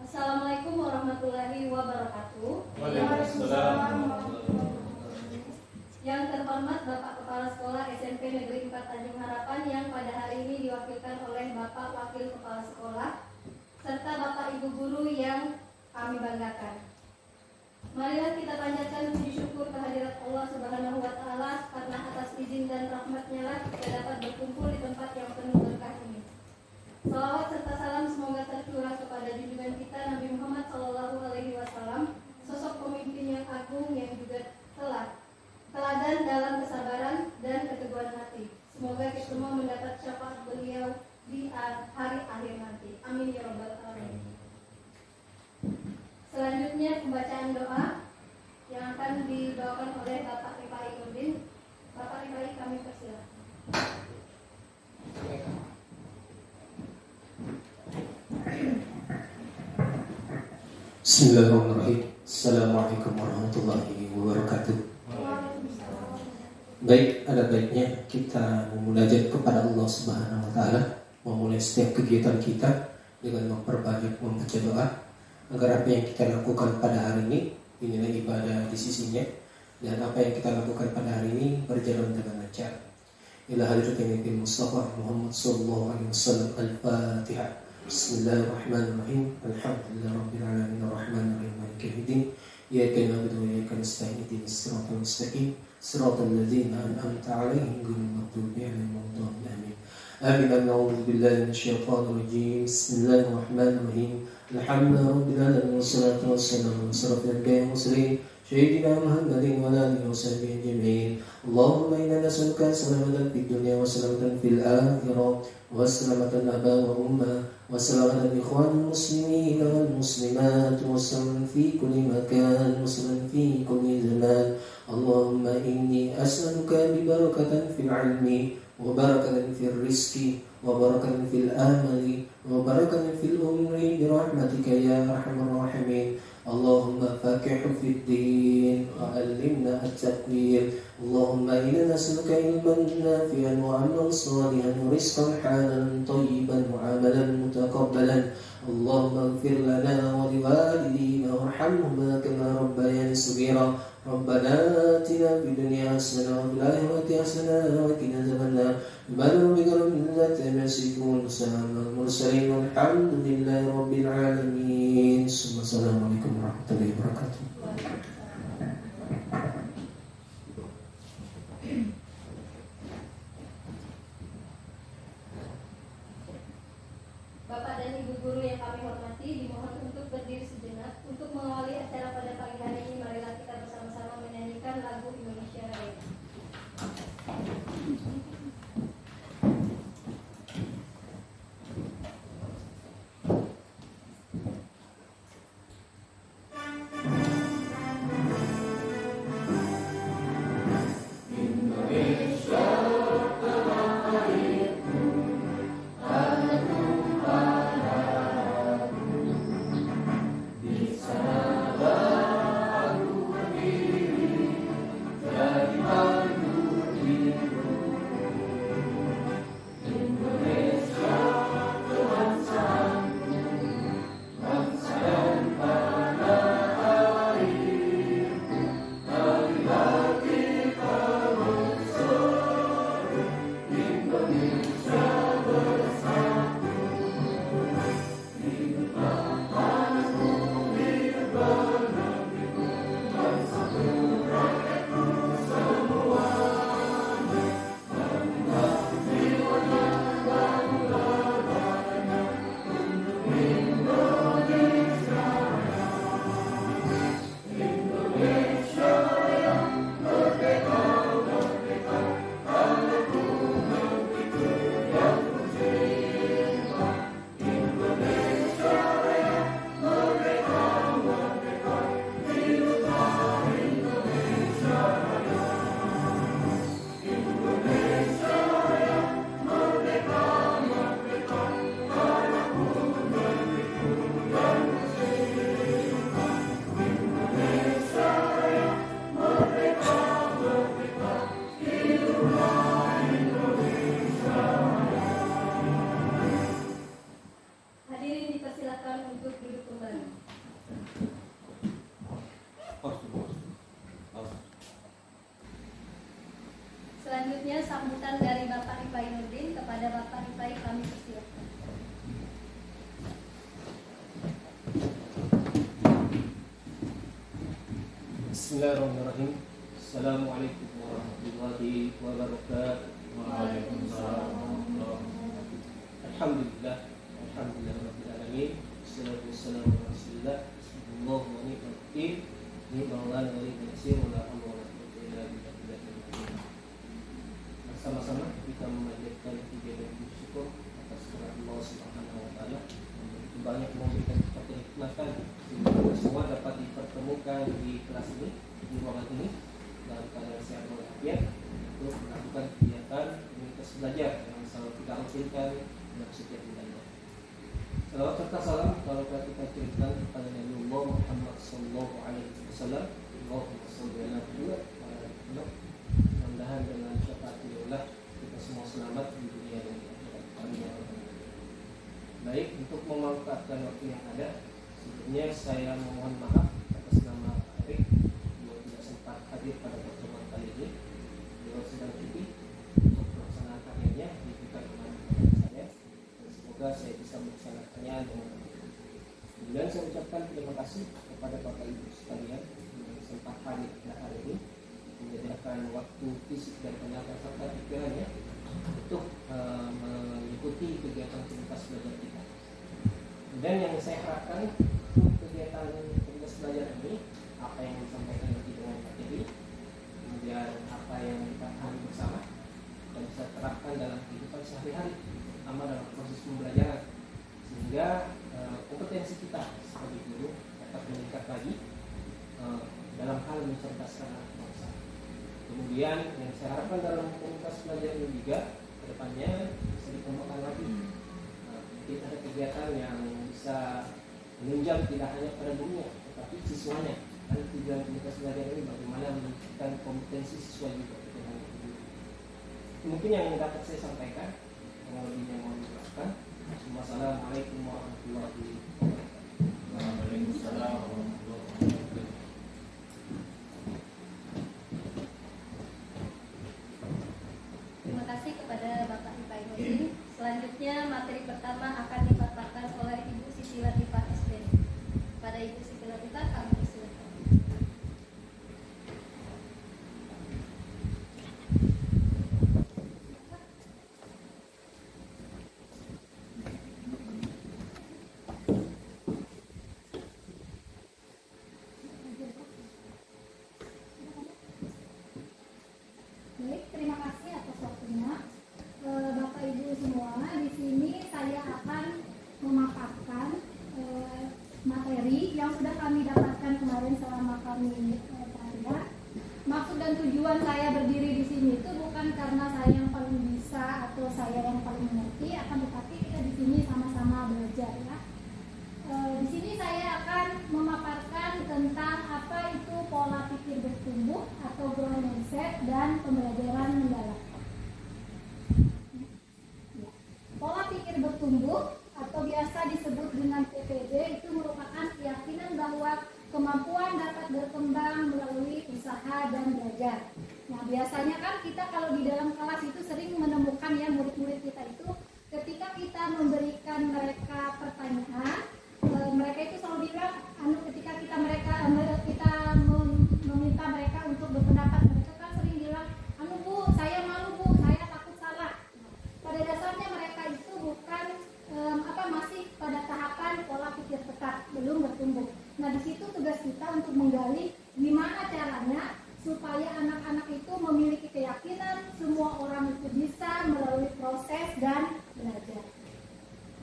Assalamualaikum warahmatullahi wabarakatuh. Waalaikumsalam. Yang terhormat Bapak Kepala Sekolah SMP Negeri 4 Tanjung Harapan yang pada hari ini diwakilkan oleh Bapak Wakil Kepala Sekolah serta Bapak Ibu Guru yang kami banggakan. Marilah kita panjatkan puji syukur kehadirat Allah Subhanahu wa Ta'ala karena atas izin dan rahmat-Nya lah kita dapat berkumpul di tempat yang penuh berkah ini. Salawat serta salam semoga tercurah kepada junjungan kita Nabi Muhammad SAW, sosok pemimpin yang agung yang juga teladan dalam kesabaran dan keteguhan hati. Semoga kita semua mendapat syafaat beliau di hari akhir nanti. Amin ya rabbal alamin. Selanjutnya pembacaan doa yang akan dibawakan oleh Bapak Rifai Nurdin. Bapak Rifai, kami persilakan. Bismillahirrahmanirrahim. Assalamualaikum warahmatullahi wabarakatuh. Baik, ada baiknya kita memunajat kepada Allah Subhanahu wa Ta'ala, memulai setiap kegiatan kita dengan memperbanyak membaca doa agar apa yang kita lakukan pada hari ini dinilai ibadah di sisinya, dan apa yang kita lakukan pada hari ini berjalan dengan lancar. Ila hadratin Nabi Mustafa Muhammad sallallahu alaihi wasallam. Al-Fatihah. Bismillahirrahmanirrahim. Alhamdulillahirabbil alamin arrahmanir rahim maliki yaumiddin. Iyyaka na'budu wa iyyaka nasta'in ihdinas siratal mustaqim siratal ladzina an'amta 'alaihim ghairil maghdubi 'alaihim waladdallin. Amin. A'udzu billahi minasyaitonir rajim. Bismillahirrahmanirrahim. Alhamdulillahirabbil alamin wassalatu wassalamu ala asyrafil anbiya'i wal mursalin sayyidina Muhammadin wa ala alihi washabihi ajma'in. Allahumma inna nas'aluka salamatan fid dunya wa salamatan fil akhirah wa salamatan aba wa umma wa salamatan ikhwanil muslimin wal muslimat wa salamatan fi kulli makan wa salamatan fi kulli zaman. Allahumma inni as'aluka bi barakatan fil ilmi wa barakatan fil rizqi wa barakatan fil amali wa barakatan fil umri bi rahmatika ya arhamar rahimin. Allahumma faqihu fid din wa 'allimna at-taqwir. Allahumma inna nas'aluka ilman nafi'an wa 'amalan salihan wa rizqan halalan tayyiban wa 'amalan mutaqabbalan. Allahumma ighfir lana wa liwalidina warhamhuma kama rabbayani shaghira. Rabbana atina fid dunya hasanah wa fil akhirati hasanah wa qina adzabannar. Subhana rabbika rabbil izzati amma yasifun wa salamun alal mursalin walhamdulillahi rabbil alamin. Assalamualaikum warahmatullahi wabarakatuh. Bapak dan Ibu Guru yang kami hormati, dimohon untuk berdiri sejenak untuk mengawali acara pada pagi hari ini. Marilah kita bersama-sama menyanyikan lagu Indonesia Raya. Bismillahirrahmanirrahim. Assalamualaikum warahmatullahi wabarakatuh. Waalaikumsalam warahmatullahi wabarakatuh. Alhamdulillah, alhamdulillah rabbil alamin. Wassalatu wassalamu ala Rasulillah. Allahu wa ni'mal wakil. Ni'mal wali wa nasir wa la hamla wa la quwwata illa billah. Bersama-sama kita memanjatkan puji dan syukur atas kehadirat Allah Subhanahu wa taala. Begitu banyak memberikan kita kenikmatan sehingga kita semua dapat dipertemukan di kelas ini, di ruangan ini dalam keadaan sehat walafiat untuk melakukan kegiatan komunitas belajar yang selalu kita rutinkan dalam setiap bulannya. Salawat serta salam kalau kita ceritakan kepada Nabi Muhammad sallallahu alaihi wasallam. Allahumma shalli ala Muhammad. Mudah-mudahan dengan syafaat beliau kita semua selamat di dunia dan di akhirat. Amin. Baik, untuk memanfaatkan waktu yang ada, sebelumnya saya memohon maaf atas nama Erik beliau tidak sempat hadir pada pertemuan kali ini. Beliau sedang cuti untuk melaksanakan karyanya di dekat dengan saya, dan semoga saya bisa melaksanakannya dengan baik. Kemudian saya ucapkan terima kasih kepada Bapak Ibu sekalian yang sempat hadir pada hari ini, menyediakan waktu fisik dan tenaga serta pikirannya untuk mengikuti kegiatan komunitas belajar kita. Dan yang saya harapkan untuk kegiatan komunitas belajar ini, apa yang disampaikan nanti dengan materi, kemudian apa yang kita pahami bersama dan bisa terapkan dalam kehidupan sehari-hari, terutama dalam proses pembelajaran, sehingga kompetensi kita sebagai guru dapat meningkat lagi dalam hal mencerdaskan anak bangsa. Kemudian yang saya harapkan dalam komunitas belajar ini juga kedepannya bisa dikembangkan lagi. Mungkin ada kegiatan yang bisa menunjang tidak hanya pada gurunya, tetapi siswanya. Dan tujuan komunitas belajar ini bagaimana meningkatkan kompetensi siswa juga. Mungkin yang dapat saya sampaikan, yang lebihnya mohon dimaafkan. Wassalamualaikum warahmatullahi wabarakatuh. Waalaikumsalam warahmatullahi wabarakatuh. Terima kasih kepada Bapak Ipai Muhsin. Selanjutnya materi pertama akan dipaparkan oleh Ibu Siti Latifah SD. Pada Ibu Siti Latifah kami persilakan. Baik, terima kasih atas waktunya. Bapak Ibu semua, di sini saya akan memaparkan materi yang sudah kami dapatkan kemarin selama kami belajar. Maksud dan tujuan saya berdiri di sini itu bukan karena saya yang paling bisa atau saya yang paling mengerti, akan tetapi kita di sini sama-sama belajar ya. Di sini saya akan memaparkan tentang apa itu pola pikir bertumbuh atau growth mindset dan pembelajaran mendalam. Pola pikir bertumbuh atau biasa disebut dengan PPD itu merupakan keyakinan bahwa kemampuan dapat berkembang melalui usaha dan belajar. Nah, biasanya kan kita kalau di dalam kelas itu sering menemukan ya murid-murid kita itu ketika kita memberikan mereka pertanyaan, mereka itu selalu bilang, ketika kita meminta mereka untuk berpendapat, mereka kan sering bilang, Bu, saya malu Bu, saya takut salah. Pada dasarnya mereka itu bukan masih pada tahapan pola pikir tetap, belum bertumbuh. Nah, di situ tugas kita untuk menggali gimana caranya supaya anak-anak itu memiliki keyakinan semua orang itu bisa melalui proses dan belajar.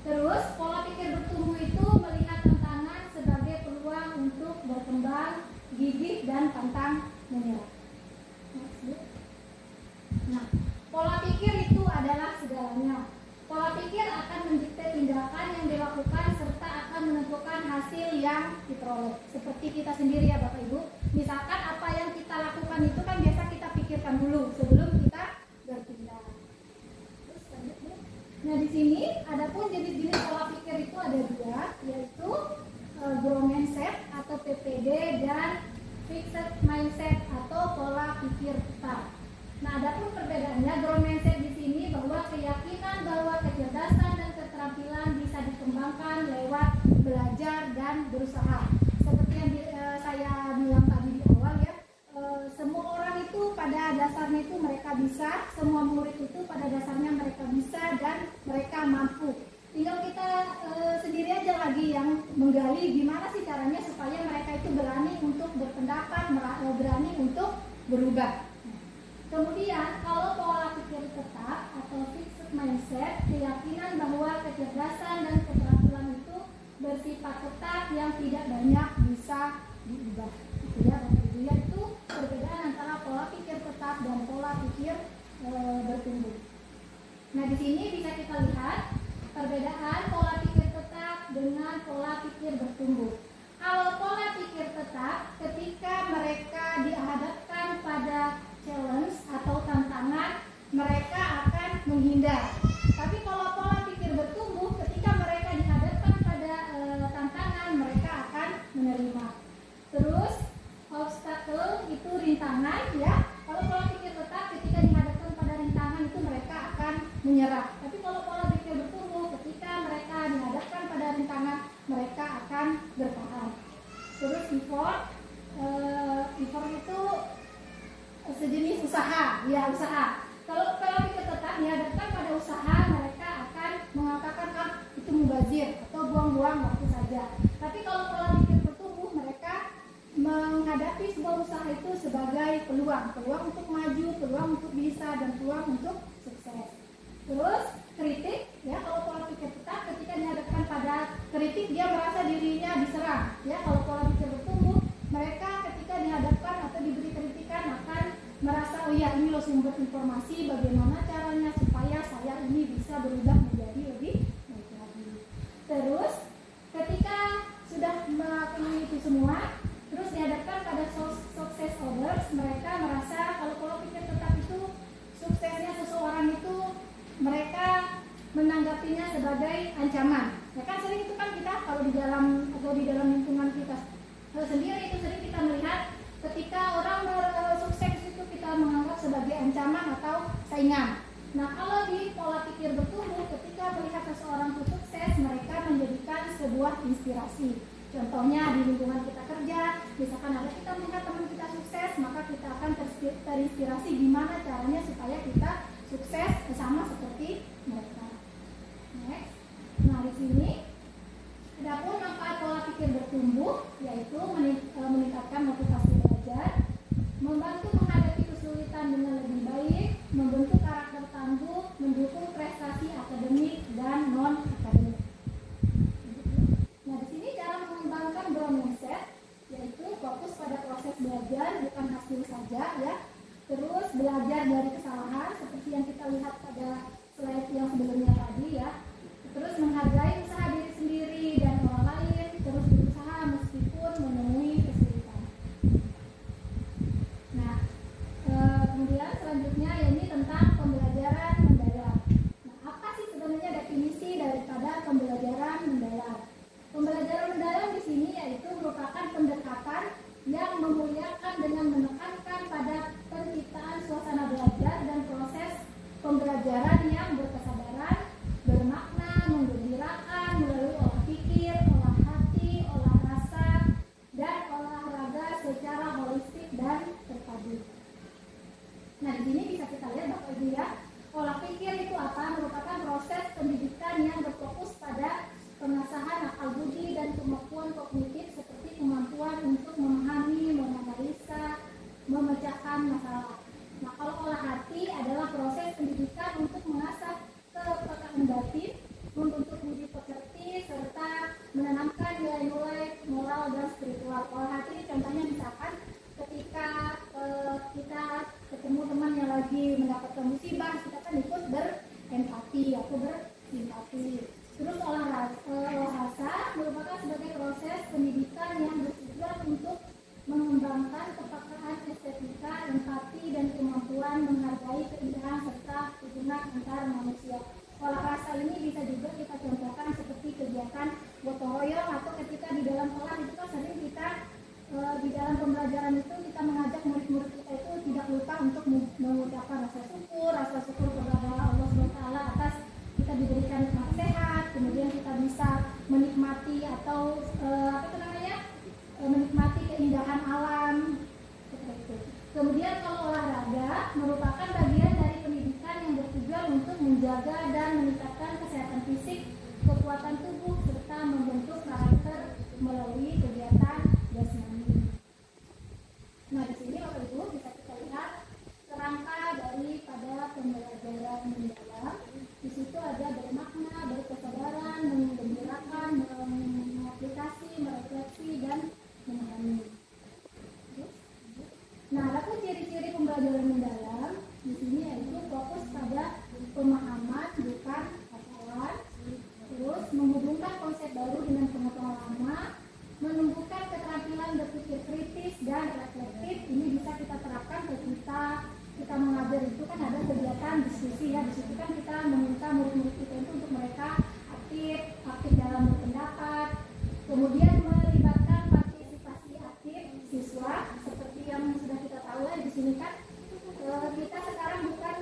Terus pola pikir bertumbuh itu melihat tantangan sebagai peluang untuk berkembang, gigih dan pantang menyerah. Nah, pola pikir itu adalah segalanya. Pola pikir akan mendikte tindakan yang dilakukan serta akan menentukan hasil yang diperoleh. Seperti kita sendiri ya Bapak Ibu. Misalkan apa yang kita lakukan itu kan biasa kita pikirkan dulu sebelum kita bertindak. Nah, di sini adapun jenis-jenis pola pikir itu ada dua, yaitu growth mindset atau PPD dan fixed mindset atau pola pikir tetap. Nah, adapun perbedaannya, growth mindset di sini bahwa keyakinan bahwa kecerdasan dan keterampilan bisa dikembangkan lewat belajar dan berusaha. Seperti yang saya bilang tadi di awal ya, dasarnya itu mereka bisa, semua murid itu pada dasarnya mereka bisa dan mereka mampu. Tinggal kita sendiri aja lagi yang menggali gimana sih caranya supaya mereka itu berani untuk berpendapat, berani untuk berubah. Kemudian kalau pola pikir tetap atau fixed mindset, keyakinan bahwa kecerdasan dan keterampilan itu bersifat tetap yang tidak banyak bisa diubah. Itu ya, itu perbedaan antara pola pikir tetap dan pola pikir bertumbuh. Nah, di sini bisa kita lihat perbedaan pola pikir tetap dengan pola pikir bertumbuh. Kalau pola pikir tetap, ketika mereka dihadapkan pada challenge atau tantangan, mereka akan menghindar. Tapi kalau pola pikir bertumbuh, ketika mereka dihadapkan pada tantangan, mereka akan menerima. Terus obstacle itu rintangan, ya. Kalau pola pikir tetap, ketika dihadapkan pada rintangan itu mereka akan menyerah. Tapi kalau pola pikir bertumbuh, ketika mereka dihadapkan pada rintangan, mereka akan bertahan. Terus effort itu sejenis usaha, ya usaha. Kalau pola pikir tetap dihadapkan pada usaha, mereka akan mengatakan itu mubazir atau buang-buang waktu saja. Tapi kalau pola pikir bertumbuh, mereka menghadapi sebuah usaha itu sebagai peluang untuk maju, peluang untuk bisa, dan peluang untuk sukses. Terus kritik, ya, kalau pola pikir tetap ketika dihadapkan pada kritik dia merasa dirinya diserang, ya. Kalau pola pikir bertumbuh, mereka ketika dihadapkan atau diberi kritikan akan merasa, oh ya, ini loh sumber informasi, bagaimana caranya supaya saya ini bisa berubah menjadi lebih baik lagi. Terus ketika sudah melakukan itu semua, terus dihadapkan pada sukses others, mereka merasa kalau pola pikir tetap itu suksesnya seseorang itu mereka menanggapinya sebagai ancaman. Ya kan, sering itu kan kita kalau di dalam lingkungan kita sendiri itu sering kita melihat ketika orang sukses itu kita menganggap sebagai ancaman atau saingan. Nah, kalau di pola pikir bertumbuh, ketika melihat seseorang itu sukses, mereka menjadikan sebuah inspirasi. Contohnya di lingkungan kita kerja, misalkan ada kita melihat teman kita sukses, maka kita akan terinspirasi gimana caranya supaya kita sukses sama seperti mereka. Next. Nah, di sini adapun manfaat pola pikir bertumbuh yaitu meningkatkan motivasi belajar, membantu menghadapi kesulitan dengan lebih baik, membentuk karakter tangguh, mendukung prestasi akademik dan non akademik. Nah, di sini cara mengembangkan growth mindset yaitu fokus pada proses belajar bukan hasil saja, ya. Terus belajar dari kesalahan seperti yang kita lihat pada slide yang sebelumnya tadi, ya. Terus menghargai usaha diri sendiri dan orang lain, terus berusaha meskipun menemui kesulitan. Nah, kemudian selanjutnya ini tentang pembelajaran mendalam. Nah, apa sih sebenarnya definisi daripada pembelajaran mendalam? Pembelajaran mendalam di sini yaitu merupakan pendekatan yang memuliakan dengan menekankan pada penciptaan suasana belajar dan proses pembelajaran yang berkesadaran, bermakna, menggembirakan melalui olah pikir, olah hati, olah rasa, dan olahraga secara holistik dan terpadu. Nah, di sini bisa kita lihat Bapak Ibu, ya, olah pikir itu apa? Merupakan proses pendidikan yang berfokus pada pengasahan akal budi dan kemampuan kognitif seperti kemampuan untuk memahami, menganalisa, memecahkan masalah. Nah, kalau olah hati adalah proses pendidikan untuk mengasah kepekaan batin, membentuk budi pekerti, serta menanamkan nilai-nilai moral dan spiritual. Olah hati contohnya misalkan ketika kita ketemu teman yang lagi mendapatkan musibah, kita kan ikut berempati atau bersimpati. Terus olah rasa merupakan sebagai proses pendidikan yang bertujuan untuk mengembangkan kepekaan estetika, empati, dan kemampuan menghargai keindahan serta hubungan antar manusia. Olah rasa ini bisa juga kita contohkan seperti kegiatan gotong royong atau ketika di dalam kelas itu kan sering kita di dalam pembelajaran itu kita mengajak murid-murid kita itu tidak lupa untuk mengucapkan rasa syukur kepada Allah SWT atas kita diberikan nikmat sehat, kemudian kita bisa menikmati atau menikmati keindahan alam seperti itu. Kemudian kalau olahraga merupakan melalui kegiatan jasmani. Nah, di sini Bapak Ibu bisa kita lihat kerangka daripada pembelajaran mendalam. Di situ ada bermakna, berkesadaran, menggembirakan, mengaplikasi, merefleksi, dan memahami. Nah, adapun ciri-ciri pembelajaran mendalam di sini yaitu fokus pada pemahaman bukan hafalan, terus menghubungkan konsep baru dengan pengetahuan lama, menumbuhkan keterampilan berpikir kritis dan reflektif. Ini bisa kita terapkan ketika kita mengajar itu kan ada kegiatan diskusi ya. Di situ kan kita meminta murid-murid kita itu untuk mereka aktif dalam berpendapat, kemudian melibatkan partisipasi aktif siswa seperti yang sudah kita tahu ya. Di sini kan kita sekarang bukan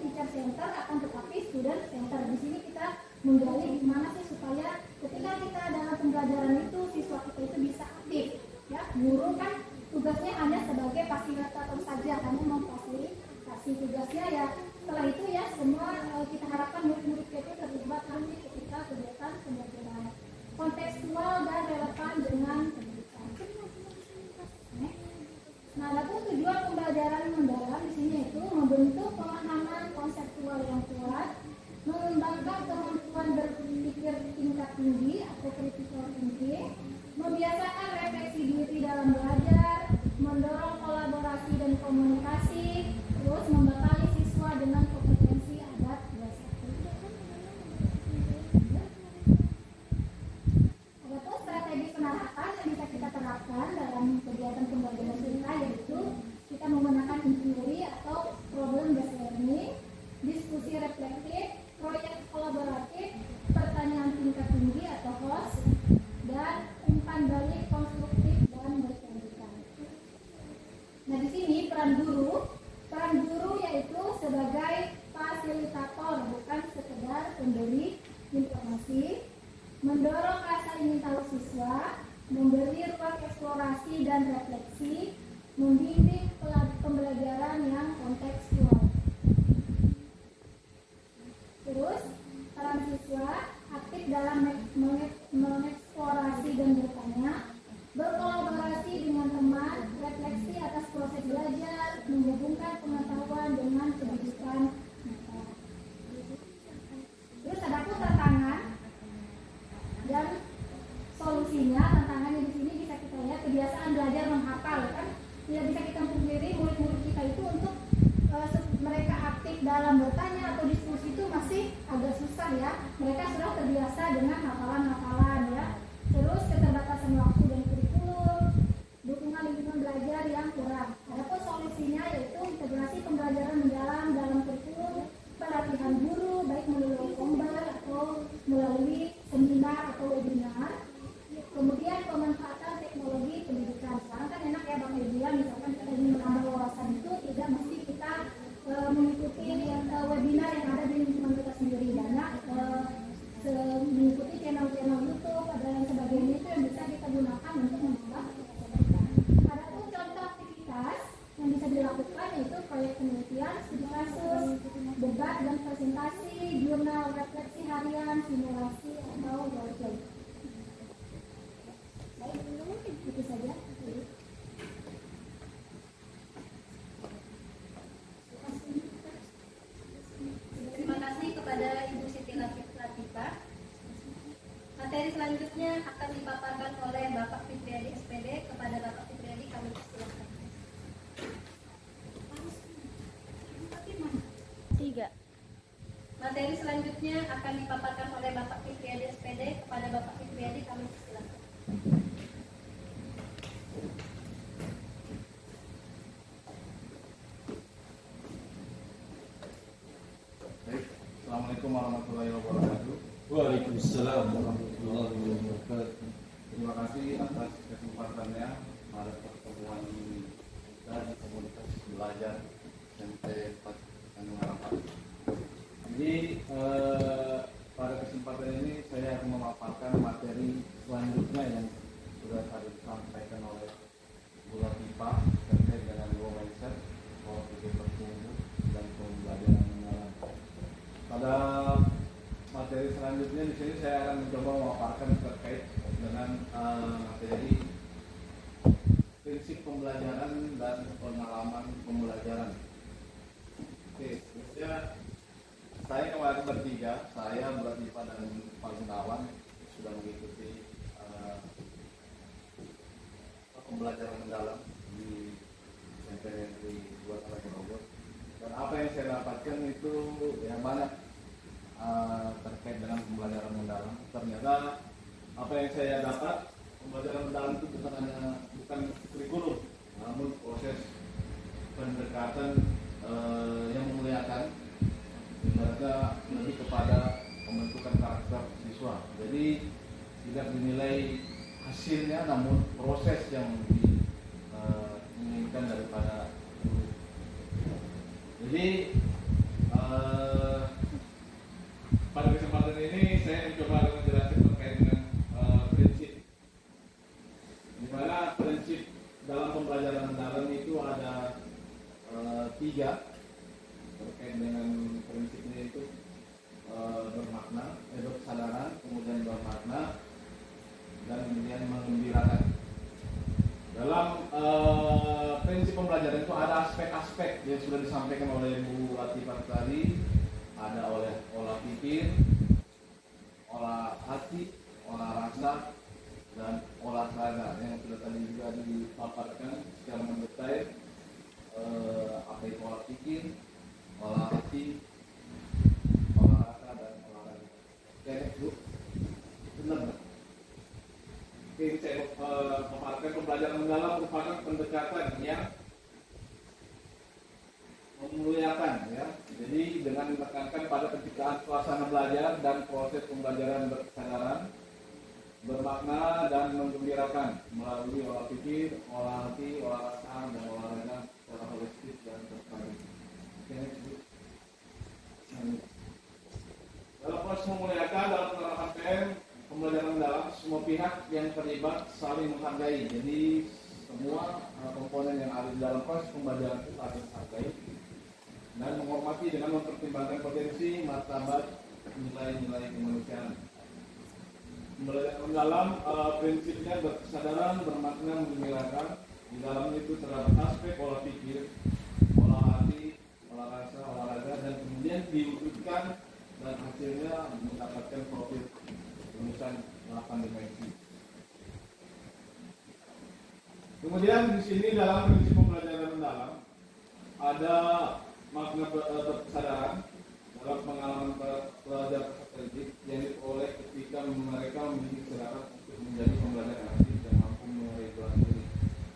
teacher center akan tetapi student center. Di sini kita menggali gimana sih supaya ketika kita dalam pembelajaran itu siswa kita itu bisa aktif ya. Guru kan tugasnya hanya sebagai fasilitator saja, hanya memfasilitasi tugasnya ya. Setelah itu ya semua kita harapkan murid-murid kita terlibat nanti ketika kegiatan pembelajaran kontekstual dan relevan dengan pendidikan. Nah, adapun tujuan pembelajaran mendalam di sini itu membentuk pemahaman konseptual yang kuat, mengembangkan kemampuan berpikir tingkat tinggi atau critical thinking, membiasakan refleksi diri dalam belajar, mendorong kolaborasi dan komunikasi, terus membekali siswa dengan kompetensi adat bahasa. Adapun strategi penerapan yang bisa kita terapkan dalam kegiatan pembelajaran kita yaitu kita menggunakan inquiry atau problem based learning, diskusi reflektif, proyek kolaboratif, pertanyaan tingkat tinggi atau host, dan umpan balik konstruktif dan berkelanjutan. Nah, di sini peran guru yaitu sebagai fasilitator, bukan sekedar pemberi informasi, mendorong rasa ingin tahu siswa, memberi ruang eksplorasi dan refleksi, membimbing pembelajaran yang kontekstual. Terus, peran siswa aktif dalam mengeksplorasi dan bertanya, berkolaborasi dengan teman, refleksi atas proses belajar, menghubungkan pengetahuan dengan pendidikan. Terus ada pun tantangan dan solusinya. Tantangannya di sini bisa kita lihat kebiasaan belajar menghafal kan. Tidak bisa kita pungkiri murid-murid kita itu untuk mereka aktif dalam bertanya atau diskusi itu masih agak susah ya. Mereka sudah terbiasa dengan hafalan-hafalan ya. Terus keterbatasan waktu dan kurikulum, dukungan lingkungan belajar yang kurang. Adapun solusinya yaitu integrasi pembelajaran mendalam dalam kurikulum, pelatihan guru baik melalui lomba atau melalui seminar atau webinar. Kemudian pemanfaatan teknologi pendidikan. Sekarang kan enak ya Bang Ibu ya, misalkan kita ingin menambah wawasan itu tidak mesti kita mengikuti webinar yang ada di lingkungan kita sendiri. Banyak mengikuti channel-channel YouTube dan sebagainya itu yang bisa kita gunakan untuk menambah wawasan kita. Ada pun contoh aktivitas yang bisa dilakukan yaitu proyek penelitian, studi kasus, debat dan presentasi, jurnal refleksi harian, simulasi atau roleplay. Baik, itu saja. Terima kasih kepada Ibu Siti Latifah. Materi selanjutnya akan dipaparkan oleh Bapak Fitriadi SPD. Kepada Bapak Fitriadi kami persilakan. 3. Materi selanjutnya akan dipaparkan oleh Bapak Fitriadi SPD. Kepada Bapak Fitriadi kami persilakan. Baik, Assalamualaikum warahmatullahi wabarakatuh. Waalaikumsalam warahmatullahi wabarakatuh. Terima kasih atas kesempatannya pada pertemuan kita di komunitas belajar SMP Tanjung Harapan. Jadi pada kesempatan ini saya akan memaparkan materi selanjutnya yang sudah tadi disampaikan oleh Bu Latifah terkait dengan low mindset, pola pikir bertumbuh dan pembelajaran mendalam. Pada materi selanjutnya di sini saya akan mencoba memaparkan terkait dengan materi prinsip pembelajaran dan pengalaman pembelajaran. Oke, selanjutnya saya kemarin bertiga, saya Latifah dan Pak Gunawan sudah mengikuti pembelajaran mendalam di SMP Negeri 2 Tarakan Bogor. Dan apa yang saya dapatkan itu yang banyak terkait dengan pembelajaran mendalam. Ternyata apa yang saya dapat, pembelajaran mendalam itu bukan kurikulum, namun proses pendekatan yang memuliakan, ibaratnya lebih kepada pembentukan karakter siswa. Jadi tidak dinilai hasilnya, namun proses yang diinginkan daripada guru. Jadi pada kesempatan ini saya mencoba menjelaskan terkait dengan prinsip, di mana prinsip dalam pembelajaran mendalam itu ada 3 terkait dengan prinsipnya itu bermakna, berkesadaran, kemudian bermakna, dan kemudian menggembirakan. Dalam prinsip pembelajaran itu ada aspek-aspek yang sudah disampaikan oleh Bu Latifah tadi. Ada olah pikir, olah hati, olah rasa, dan olah raga yang sudah tadi juga dipaparkan secara mendetail. Apa itu olah pikir, olah hati, olah rasa, dan olah raga. Oke, Bu, benar. Oke, saya memaparkan pembelajaran mendalam merupakan pendekatan yang memuliakan, ya. Jadi dengan menekankan pada penciptaan suasana belajar dan proses pembelajaran berkesadaran, bermakna, dan menggembirakan melalui olah pikir, olah hati, olah rasa, dan olahraga secara holistik dan terpadu. Dalam proses memuliakan dalam penerapan PM pembelajaran mendalam, semua pihak yang terlibat saling menghargai. Jadi semua komponen yang ada di dalam proses pembelajaran itu saling menghargai dan menghormati dengan mempertimbangkan potensi, martabat, nilai-nilai kemanusiaan. Pembelajaran mendalam prinsipnya berkesadaran, bermakna, menggembirakan. Di dalamnya itu terdapat aspek olah pikir, olah hati, olah rasa, olahraga, dan kemudian diwujudkan dan hasilnya mendapatkan profil rumusan 8 dimensi. Kemudian di sini dalam prinsip pembelajaran mendalam ada makna berkesadaran dalam pengalaman pelajar peserta didik yang diperoleh ketika mereka memiliki kesadaran untuk menjadi pembelajar aktif dan mampu meregulasi diri.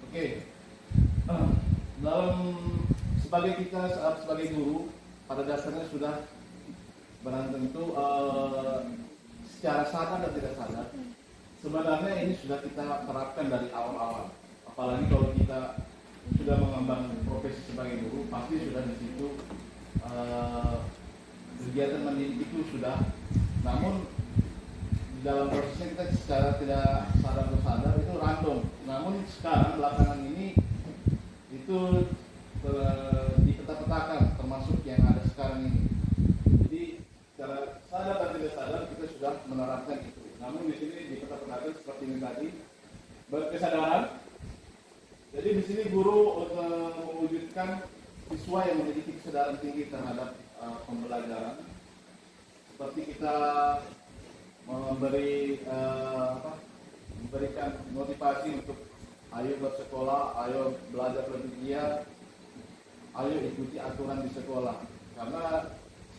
Oke, dalam sebagai guru pada dasarnya sudah barang tentu secara sadar dan tidak sadar sebenarnya ini sudah kita terapkan dari awal-awal. Apalagi kalau kita sudah mengemban profesi sebagai guru, pasti sudah di situ kegiatan mendidik itu sudah. Namun di dalam prosesnya kita secara tidak sadar atau sadar itu random. Namun sekarang belakangan ini itu dipeta-petakan, termasuk yang ada sekarang ini. Jadi secara sadar dan tidak sadar kita sudah menerapkan itu. Namun di sini dipeta-petakan seperti ini tadi, berkesadaran. Jadi di sini guru mewujudkan siswa yang memiliki kesadaran tinggi terhadap pembelajaran. Seperti kita memberikan motivasi untuk ayo bersekolah, ayo belajar lebih giat, ayo ikuti aturan di sekolah. Karena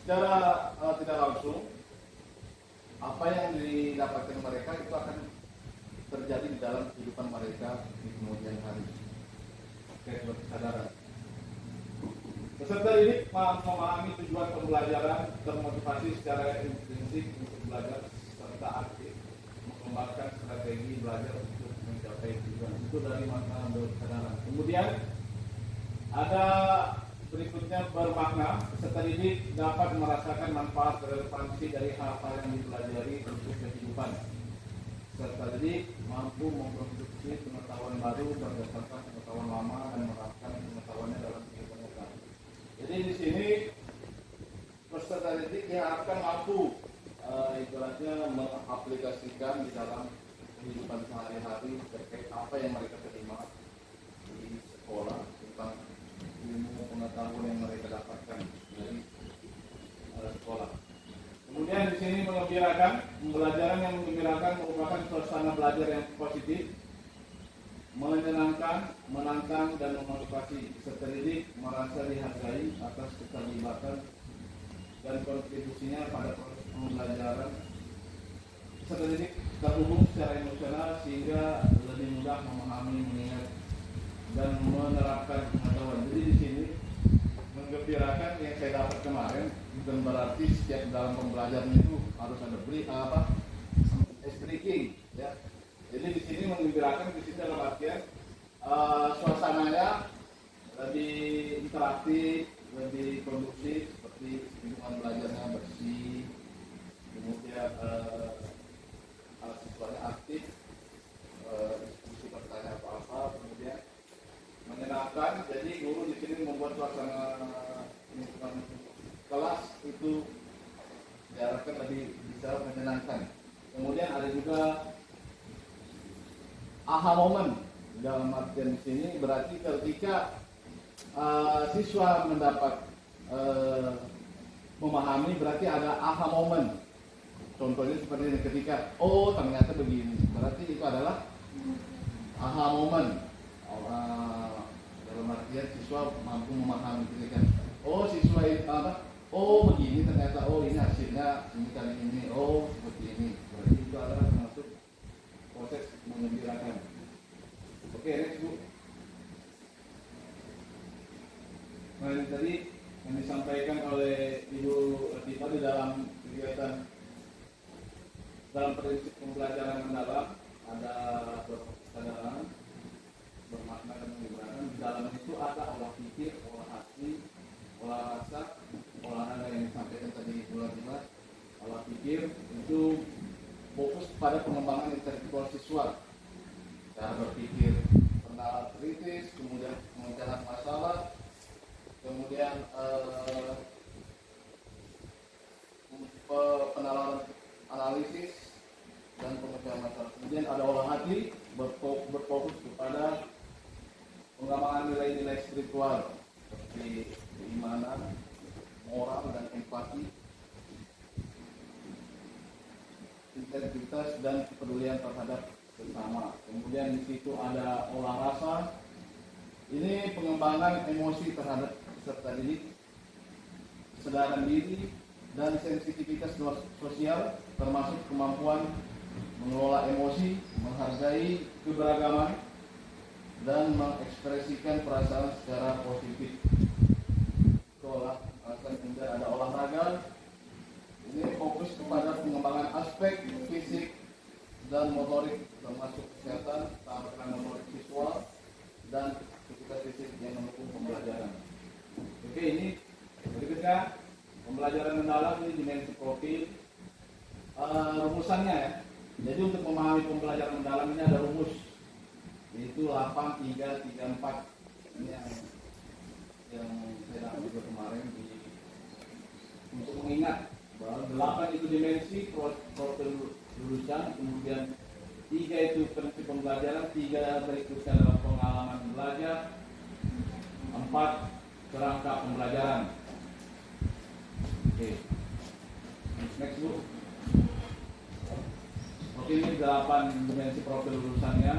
secara tidak langsung apa yang didapatkan mereka itu akan terjadi di dalam kehidupan mereka di kemudian hari. Kesadaran. Peserta didik memahami tujuan pembelajaran, termotivasi secara intrinsik untuk belajar serta aktif mengembangkan strategi belajar untuk mencapai tujuan. Itu dari makna berkesadaran. Kemudian ada berikutnya bermakna. Peserta didik dapat merasakan manfaat relevansi dari hal-hal yang dipelajari untuk kehidupan. Peserta didik mampu memproduksi pengetahuan baru berdasarkan pengetahuan lama dan menerapkan pengetahuannya dalam kehidupan nyata. Jadi di sini peserta didik diharapkan mampu ibaratnya mengaplikasikan di dalam kehidupan sehari-hari terkait apa yang mereka terima di sekolah, tentang ilmu pengetahuan yang mereka dapatkan dari sekolah. Kemudian di sini mengembirakan, pembelajaran yang mengembirakan merupakan suasana belajar yang positif, menyenangkan, menantang dan memotivasi peserta didik merasa dihargai atas keterlibatan dan kontribusinya pada proses pembelajaran. Peserta didik terhubung secara emosional sehingga lebih mudah memahami, mengingat dan menerapkan pengetahuan. Jadi di sini menggembirakan yang saya dapat kemarin bukan berarti setiap dalam pembelajaran itu harus ada speaking, ya. Jadi di sini menggembirakan di sini dalam artian suasananya lebih interaktif, lebih kondusif, seperti lingkungan belajarnya bersih, kemudian siswanya aktif, diskusi bertanya apa-apa, kemudian menyenangkan. Jadi guru di sini membuat suasana lingkungan kelas itu diharapkan lebih bisa menyenangkan. Kemudian ada juga aha moment. Dalam artian di sini berarti ketika siswa mendapat memahami, berarti ada aha moment. Contohnya seperti ini, ketika oh ternyata begini, berarti itu adalah aha moment. Dalam artian siswa mampu memahami ketika oh siswa itu oh begini, ternyata oh ini hasilnya ini kali ini, oh seperti ini, berarti itu adalah termasuk proses mengembirakan. Oke, next Bu. Nah ini tadi yang disampaikan oleh Ibu Latifah di dalam kegiatan dalam prinsip pembelajaran mendalam, ada kesadaran, bermakna dan mengembirakan. Di dalam itu ada olah pikir, olah hati, olah rasa, olahraga yang disampaikan tadi Ibu Latifah. Olah pikir itu fokus pada pengembangan intelektual siswa, cara berpikir, penalaran kritis, kemudian pemecahan masalah, kemudian penalaran analisis dan pemecahan masalah. Kemudian ada olah hati, berfokus kepada pengembangan nilai-nilai spiritual seperti keimanan, moral dan empati, integritas dan kepedulian terhadap sesama. Kemudian di situ ada olah rasa. Ini pengembangan emosi terhadap peserta didik, kesadaran diri dan sensitivitas sosial, termasuk kemampuan mengelola emosi, menghargai keberagaman dan mengekspresikan perasaan secara positif. Olah rasa. Kemudian ada olahraga. Ini fokus kepada pengembangan aspek fisik dan motorik, termasuk kesehatan, keterampilan motorik siswa dan aktivitas fisik yang mendukung pembelajaran. Oke, ini berikutnya pembelajaran mendalam, ini dimensi profil. Rumusannya ya. Jadi untuk memahami pembelajaran mendalam ini ada rumus, yaitu 8334. Ini yang saya dapat juga kemarin untuk mengingat bahwa 8 itu dimensi profil lulusan, kemudian 3 itu prinsip pembelajaran, 3 berikutnya dalam pengalaman belajar, 4 kerangka pembelajaran. Oke, next Bu. Oke, ini 8 dimensi profil lulusannya.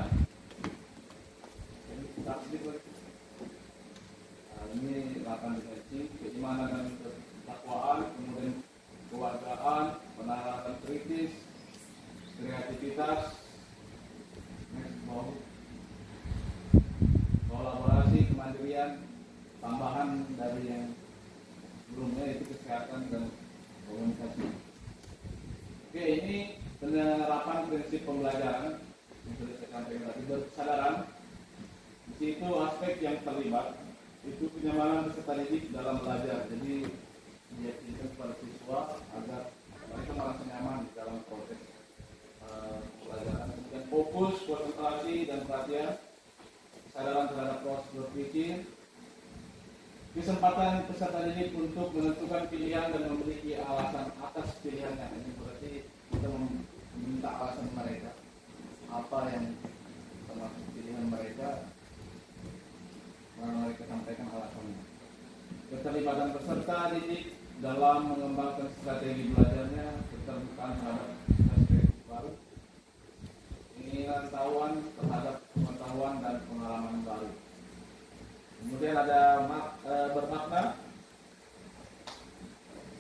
Ini 8 dimensi: keimanan dan ketakwaan, kemudian kewargaan, penalaran kritis, kreativitas, kolaborasi, kemandirian, tambahan dari yang sebelumnya itu kesehatan dan komunikasi. Oke, ini penerapan prinsip pembelajaran yang sudah saya sampaikan tadi. Berkesadaran, di situ aspek yang terlibat itu kenyamanan peserta didik dalam belajar. Jadi diyakinkan kepada siswa agar mereka merasa nyaman di dalam proses pelajaran. Kemudian fokus, konsentrasi dan perhatian, kesadaran terhadap proses berpikir, kesempatan peserta didik untuk menentukan pilihan dan memiliki alasan atas pilihannya. Ini berarti kita meminta alasan mereka apa yang termasuk pilihan mereka, mereka sampaikan alasannya. Keterlibatan peserta didik dalam mengembangkan strategi belajarnya, keterbukaan terhadap aspek baru, pengetahuan terhadap pengetahuan dan pengalaman baru. Kemudian ada bermakna.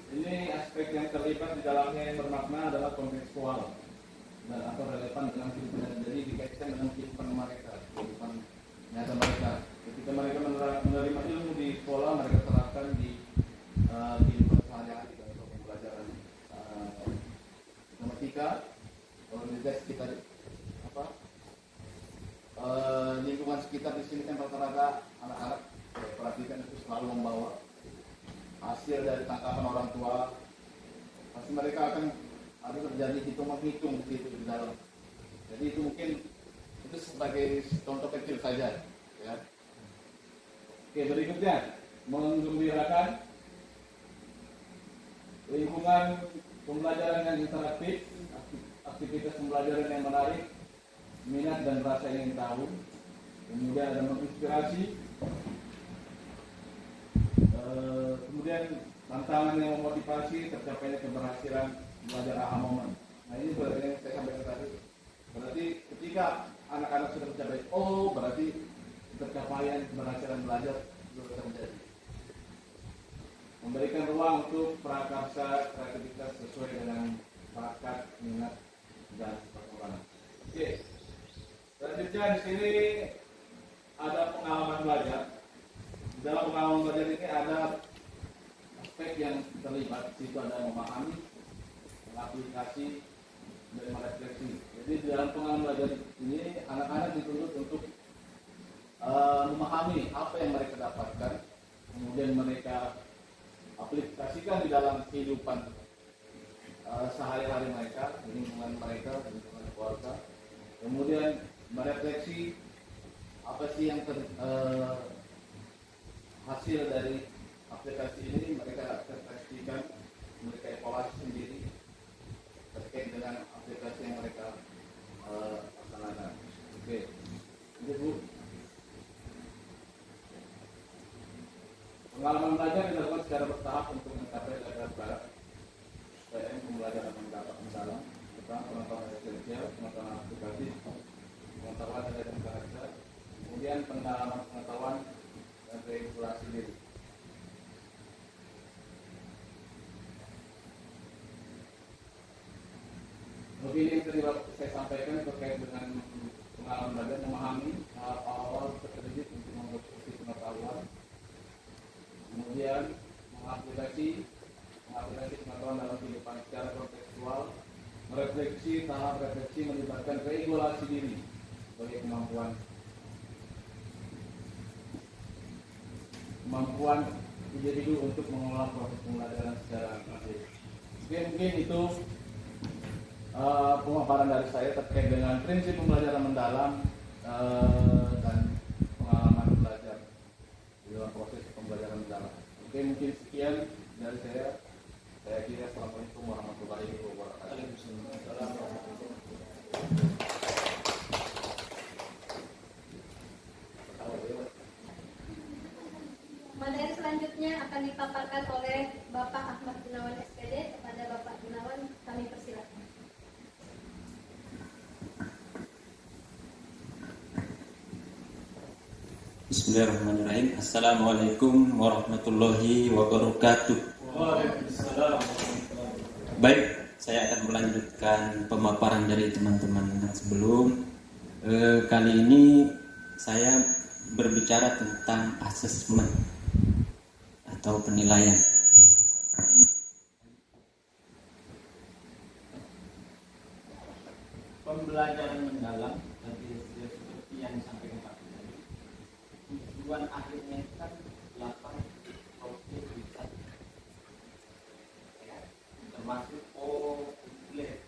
Ini aspek yang terlibat di dalamnya yang bermakna adalah kontekstual dan atau relevan dengan kehidupan, jadi dikaitkan dengan kehidupan mereka, kehidupan nyata mereka. Ketika mereka menerima ilmu di sekolah, mereka terapkan di kehidupan sehari-hari atau pembelajaran. Nomor 3, organisasi sekitar lingkungan sekitar di sini kan rata-rata anak-anak, perhatikan itu selalu membawa hasil dari tangkapan orang tua. Pasti mereka akan ada terjadi hitung-hitung di dalam. Jadi itu mungkin itu sebagai contoh kecil saja, ya. Oke, berikutnya menggembirakan, lingkungan pembelajaran yang interaktif, aktivitas pembelajaran yang menarik, minat dan rasa ingin tahu. Kemudian ada menginspirasi, kemudian tantangan yang memotivasi, tercapainya keberhasilan belajar aha moment. Nah ini berarti yang saya sampaikan tadi. Berarti ketika anak-anak sudah mencapai berarti pencapaian keberhasilan belajar sudah terjadi. Memberikan ruang untuk prakarsa kreativitas sesuai dengan bakat, minat, dan perkembangan. Oke. Selanjutnya di sini ada pengalaman belajar. Di dalam pengalaman belajar ini ada aspek yang terlibat. Di situ ada memahami, mengaplikasi, dan merefleksi. Jadi di dalam pengalaman belajar ini anak-anak dituntut untuk memahami apa yang mereka dapatkan, kemudian mereka aplikasikan di dalam kehidupan sehari-hari mereka, lingkungan mereka, lingkungan keluarga. Kemudian merefleksi apa sih yang hasil dari aplikasi ini, mereka refleksikan, mereka evaluasi sendiri terkait dengan aplikasi yang mereka laksanakan. Oke, ini Bu. Pengalaman belajar dilakukan secara bertahap untuk mencapai level barat. PN pembelajaran mendalam tentang pengetahuan esensial, pengetahuan aplikatif, pengetahuan dan karakter, kemudian pendalaman pengetahuan dan regulasi diri. Lebih yang tadi saya sampaikan terkait dengan pengalaman belajar, memahami awal terdidik untuk memproduksi pengetahuan, kemudian mengaplikasi pengetahuan dalam kehidupan secara kontekstual, merefleksi, tahap refleksi melibatkan regulasi diri sebagai kemampuan individu untuk mengelola proses pembelajaran secara aktif. Mungkin itu pemaparan dari saya terkait dengan prinsip pembelajaran mendalam dan pengalaman belajar di dalam proses pembelajaran mendalam. Oke, mungkin sekian dari saya. Saya kira assalamualaikum warahmatullahi wabarakatuh. Materi selanjutnya akan dipaparkan oleh Bapak Ahmad Gunawan SPD. Kepada Bapak Gunawan kami persilakan. Bismillahirrahmanirrahim. Assalamualaikum warahmatullahi wabarakatuh. Baik, saya akan melanjutkan pemaparan dari teman-teman yang sebelum. Kali ini saya berbicara tentang asesmen atau penilaian. Pembelajaran mendalam seperti yang disampaikan Pak tadi, tujuan akhirnya kan 8 proses riset, ya, termasuk kuliah.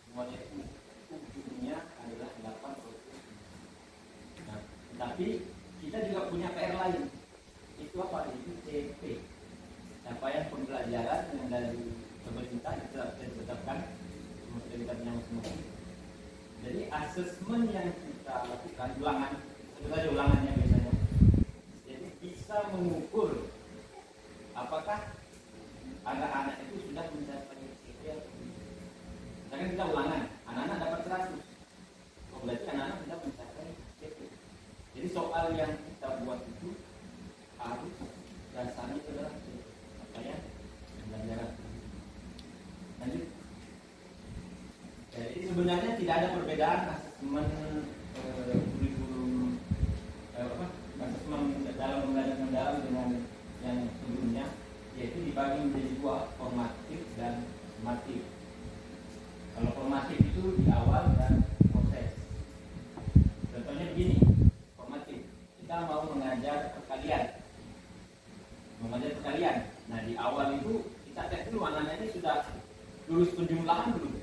Semuanya itu ujungnya adalah 8 proses. Nah, tapi kita juga punya PR lain. Itu apa? Itu CP, capaian pembelajaran yang dari pemerintah ditetapkan yang masing-masing. Jadi asesmen yang kita lakukan ulangan, sebenarnya ulangannya biasanya, jadi bisa mengukur apakah anak-anak itu sudah mencapai CP atau tidak. Misalkan kita ulangan, anak-anak dapat 100, oh, berarti anak-anak sudah mencapai CP. Jadi soal yang kita buat itu harus dasarnya adalah apa ya, pembelajaran. Lanjut. Jadi sebenarnya tidak ada perbedaan asesmen kurikulum asesmen dalam pembelajaran mendalam dengan yang sebelumnya, yaitu dibagi menjadi 2, formatif dan sumatif. Kalau formatif itu di awal dan proses. Contohnya begini, formatif, kita mau mengajar perkalian. Nah di awal itu kita tes dulu anak-anak ini sudah lulus penjumlahan belum.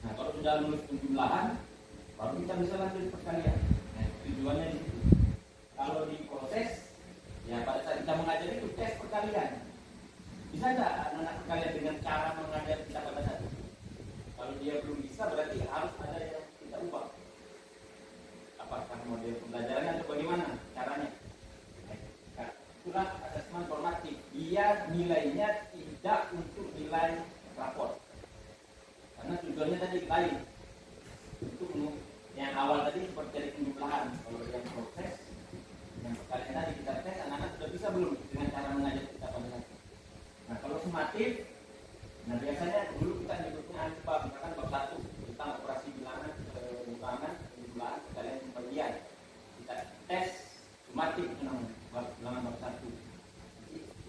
Nah kalau sudah lulus penjumlahan, baru kita bisa lanjut perkalian. Nah tujuannya di situ. Kalau di proses, ya pada saat kita mengajar itu tes perkalian. Bisa nggak anak-anak perkalian dengan cara mengajar kita pada saat itu? Kalau dia belum bisa, berarti harus ada yang kita ubah. Apakah model pembelajarannya atau bagaimana caranya? Nah, itulah asesmen formatif. Dia nilainya tidak untuk nilai rapor, karena tujuannya tadi lain. Untuk yang awal tadi seperti dari penjumlahan. Kalau yang proses, yang perkalian tadi kita tes anak-anak sudah bisa belum dengan cara mengajar kita pada saat itu. Nah kalau sumatif, nah biasanya dulu kita nyebutnya ANPA, misalkan bab 1 tentang operasi bilangan, penjumlahan, perkalian, pembagian. Kita tes sumatif bilangan bab 1.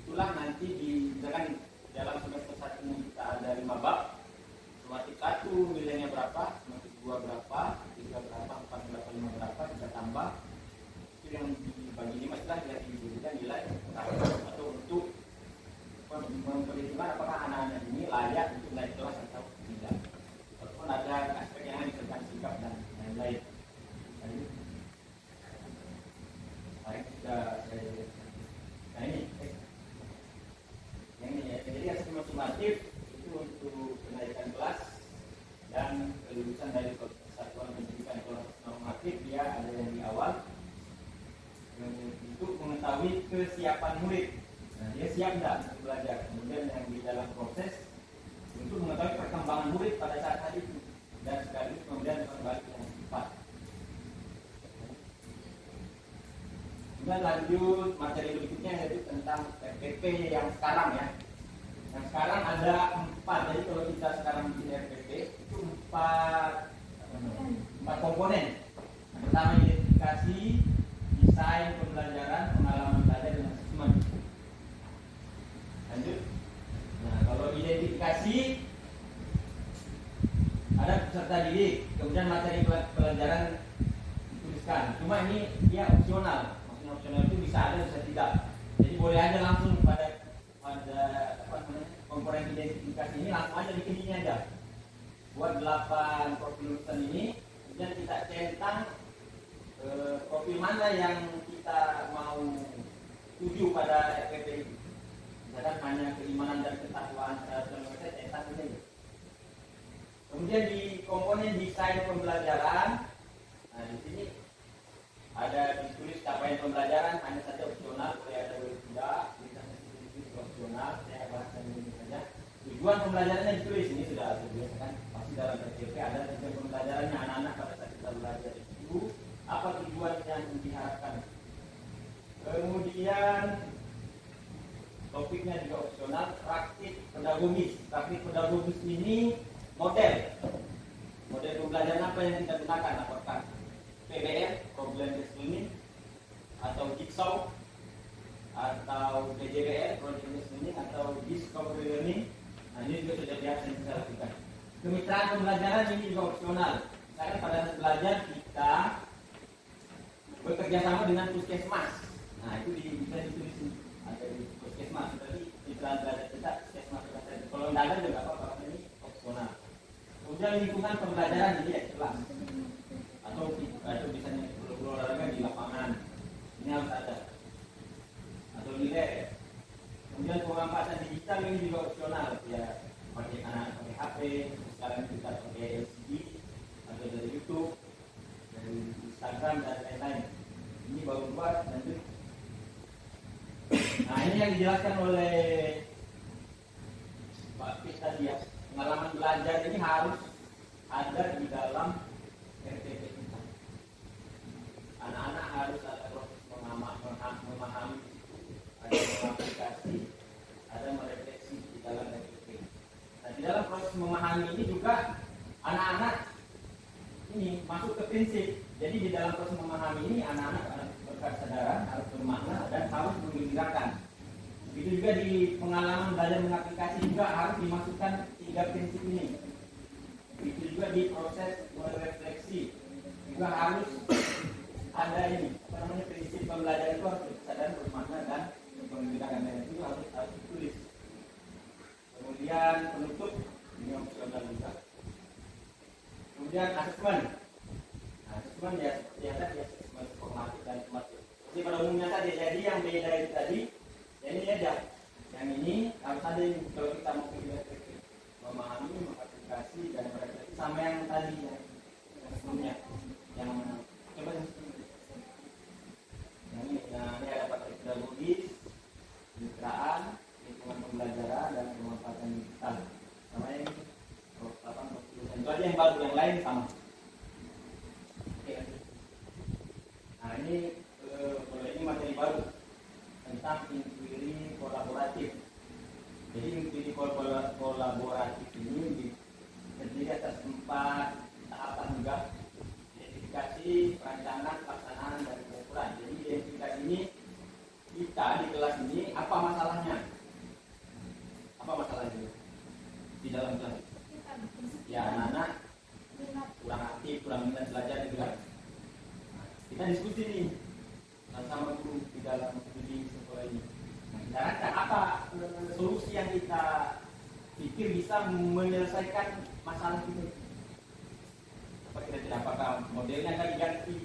Itulah nanti misalkan dalam semester 1 ini kita ada 5 bab. Sumatif 1 nilainya berapa, sumatif 2 berapa, 3 berapa, 4 berapa, 5 berapa, kita tambah. Itu yang dibagi 5 setelah yang diberikan nilai atau untuk memperhitungkan apakah anak-anak ini layak untuk naik kelas atau tidak. Walaupun ada aspek yang lain tentang sikap dan lain-lain. Baik, nah ini yang ini ya. Jadi asesmen sumatif itu untuk kenaikan kelas dan kelulusan dari kesatuan pendidikan. Kalau normatif dia ada yang di awal untuk mengetahui kesiapan murid. Nah, dia siap tidak untuk belajar. Kemudian yang di dalam proses untuk mengetahui perkembangan murid pada saat itu dan sekaligus kemudian kembali yang cepat. Kemudian lanjut materi berikutnya yaitu tentang RPP yang sekarang ya. Yang sekarang ada 4. Jadi kalau kita sekarang bikin RPP itu 4 komponen. Yang pertama identifikasi, desain pembelajaran, pengalaman belajar dan asesmen. Lanjut. Nah, kalau identifikasi ada peserta didik, kemudian materi pelajaran dituliskan. Cuma ini dia opsional. Maksudnya opsional itu bisa ada, bisa tidak. Jadi boleh aja langsung pada komponen identifikasi ini langsung aja bikin ini aja. Buat 8 profil lulusan ini, kemudian kita centang profil mana yang kita mau tuju pada RPP itu. Misalkan hanya keimanan dan ketakwaan kita centang ini. Kemudian di komponen desain pembelajaran, nah di sini ada ditulis capaian pembelajaran hanya saja opsional, boleh ada boleh tidak, bisa ditulis opsional, saya bahas ini saja. Tujuan pembelajarannya ditulis, ini sudah biasa kan, pasti dalam RPP ada tujuan pembelajarannya anak-anak pada saat kita belajar itu, apa tujuan yang diharapkan. Kemudian topiknya juga opsional, praktik pedagogis. Praktik pedagogis ini model pembelajaran apa yang kita gunakan, apakah PBL, problem based learning, atau jigsaw, atau PJBL, project based learning, atau discovery learning. Nah ini juga sudah biasa yang kita lakukan. Kemitraan pembelajaran ini juga opsional. Misalkan pada saat belajar kita bekerja sama dengan puskesmas. Nah itu bisa ditulis ada di puskesmas. Berarti kemitraan belajar kita puskesmas. Kalau tidak ada juga apa-apa, ini opsional. Kemudian lingkungan pembelajaran jadi jelas. Atau misalnya olahraga di lapangan, ini harus ada. Atau nilai. Kemudian pemanfaatan digital ini juga opsional, ya pakai anak pakai HP, sekarang kita pakai LCD atau dari YouTube. Instagram dan lain-lain. Ini baru buat lanjut. Nah ini yang dijelaskan oleh Pak Pis tadi ya, pengalaman belajar ini harus ada di dalam RPP kita. Anak-anak harus ada proses memahami, ada mengaplikasi, ada merefleksi di dalam RPP. Nah di dalam proses memahami ini juga anak-anak ini masuk ke prinsip. Jadi di dalam proses memahami ini anak-anak harus berkesadaran, harus bermakna dan harus menggerakkan. Begitu juga di pengalaman belajar mengaplikasi juga harus dimasukkan 3 prinsip ini. Begitu juga di proses merefleksi juga harus ada ini, prinsip pembelajaran itu harus berkesadaran, bermakna dan menggerakkan. Dan itu harus ditulis. Kemudian penutup ini yang sudah juga. Kemudian asesmen. Asesmen ya seperti ada ya, asesmen formatif dan formatif. Jadi pada umumnya saja, jadi yang beda itu tadi, ya ini aja. Yang ini harus ada yang kalau kita mau memahami, mengaplikasi dan merefleksi sama yang tadi ya, yang sebelumnya. Yang coba yang ini ada pakai pedagogis, kemitraan, lingkungan pembelajaran dan pemanfaatan digital. Sama yang ini. Itu aja yang baru, yang lain sama. Oke. Nah ini ini materi baru tentang inquiry kolaboratif. Jadi inquiry kolaboratif ini terdiri atas 4 tahapan juga: identifikasi, perancangan, pelaksanaan, dan pengukuran. Jadi identifikasi ini kita di kelas ini apa masalahnya? Apa masalahnya di dalam kelas? Ya anak-anak kurang aktif, kurang minat belajar juga. Nah, kita diskusi nih sama guru di dalam studi sekolah ini. Nah, kita rancang apa solusi yang kita pikir bisa menyelesaikan masalah itu. Apa kira-kira, apakah modelnya akan diganti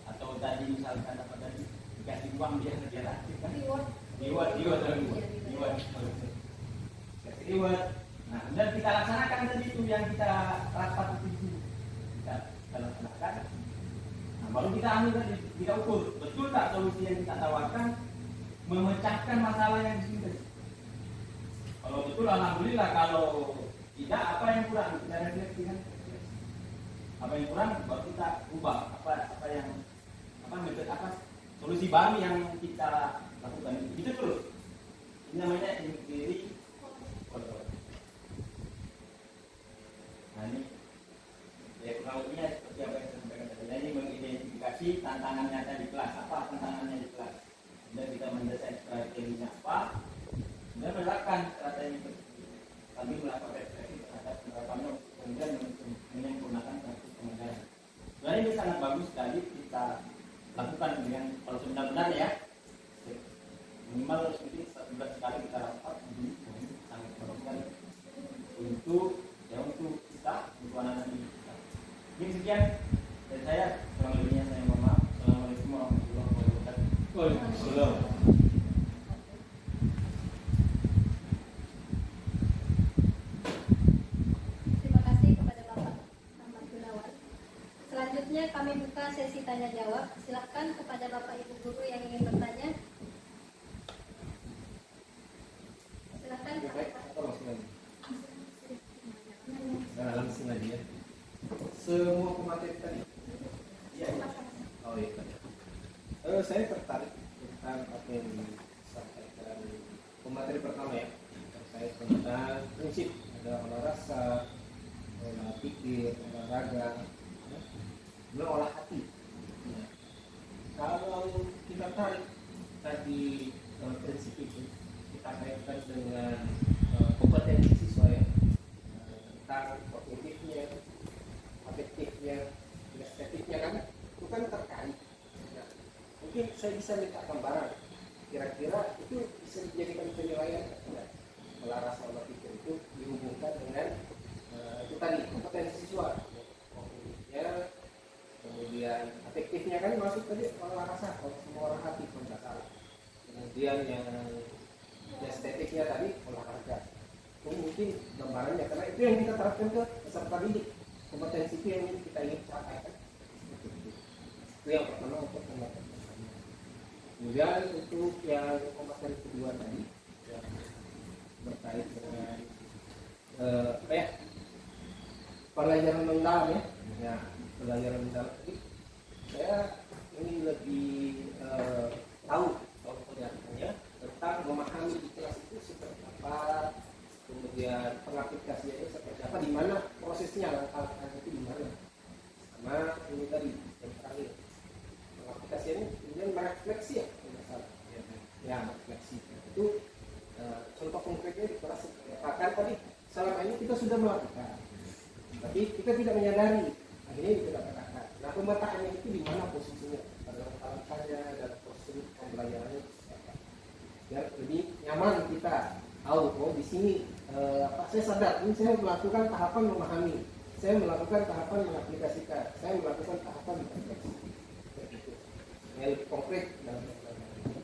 atau tadi misalkan apa tadi dikasih uang dia kerja aktif kan? Reward. Nah, dan kita laksanakan tadi itu yang kita rapat itu kita laksanakan. Nah, baru kita ambil tadi, kita ukur betul tak solusi yang kita tawarkan memecahkan masalah yang di sini. Kalau betul alhamdulillah, kalau tidak apa yang kurang kita refleksikan. Apa yang kurang baru kita ubah apa yang metode solusi baru yang kita lakukan. Itu terus. Ini namanya inquiry. Nah ini ya kurang lebihnya seperti apa yang saya sampaikan tadi. Nah, ini mengidentifikasi tantangan nyata di kelas. Apa tantangannya di kelas? Kemudian kita mendesain strateginya apa? Kemudian menerapkan strategi tersebut. Kami melakukan refleksi terhadap penerapannya, kemudian menyempurnakan proses pengajaran. Nah ini sangat bagus sekali kita lakukan dengan kalau benar-benar ya minimal sedikit 1 bulan sekali kita rapat. Sangat bagus sekali untuk kita, untuk anak-anak kita. Ini sekian dari saya, kurang lebihnya saya mohon maaf. Assalamualaikum warahmatullahi wabarakatuh. Waalaikumsalam. Terima kasih kepada Bapak Ahmad Gunawan. Selanjutnya kami buka sesi tanya jawab. Silakan kepada Bapak Ibu guru yang ingin bertanya. Silakan. Langsung aja ya. Semua pemateri tadi. Iya. Oh iya. Saya tertarik tentang apa yang disampaikan pemateri pertama ya, terkait tentang prinsip ada olah rasa, olah pikir, olahraga, kemudian olah hati. Ya. Kalau kita tarik tadi prinsip itu, kita kaitkan dengan kompetensi siswa ya. Tentang kognitifnya, afektifnya, estetiknya kan, itu kan terkait. Nah, mungkin saya bisa minta gambaran. Kira-kira itu bisa dijadikan penilaian tidak? Olah rasa, olah pikir itu dihubungkan dengan itu tadi kompetensi siswa, kognitifnya, kemudian afektifnya kan masuk tadi olah rasa, semua orang hati pun tidak salah. Kemudian yang estetiknya tadi olahraga. Mungkin gambarannya, karena itu yang kita terapkan ke peserta didik, kompetensi itu yang kita ingin capai kan. Itu yang pertama untuk pembelajaran. Kemudian untuk yang materi kedua tadi yang berkait dengan pelajaran mendalam ya pelajaran mendalam tadi saya ini lebih tahu penyampaiannya tentang memahami di kelas itu seperti apa, kemudian pengaplikasiannya seperti apa, di mana prosesnya, langkah-langkah itu di mana, sama ini tadi yang terakhir pengaplikasiannya, kemudian merefleksi ya refleksi itu contoh konkretnya di kelas bahkan tadi selama ini kita sudah melakukan tapi kita tidak menyadari akhirnya kita katakan. Nah pemetaannya itu di mana posisinya pada langkah-langkahnya dan proses pembelajarannya biar lebih nyaman kita tahu di sini saya sadar ini saya melakukan tahapan memahami, saya melakukan tahapan mengaplikasikan, saya melakukan tahapan refleksi yang lebih konkret dalam pembelajaran.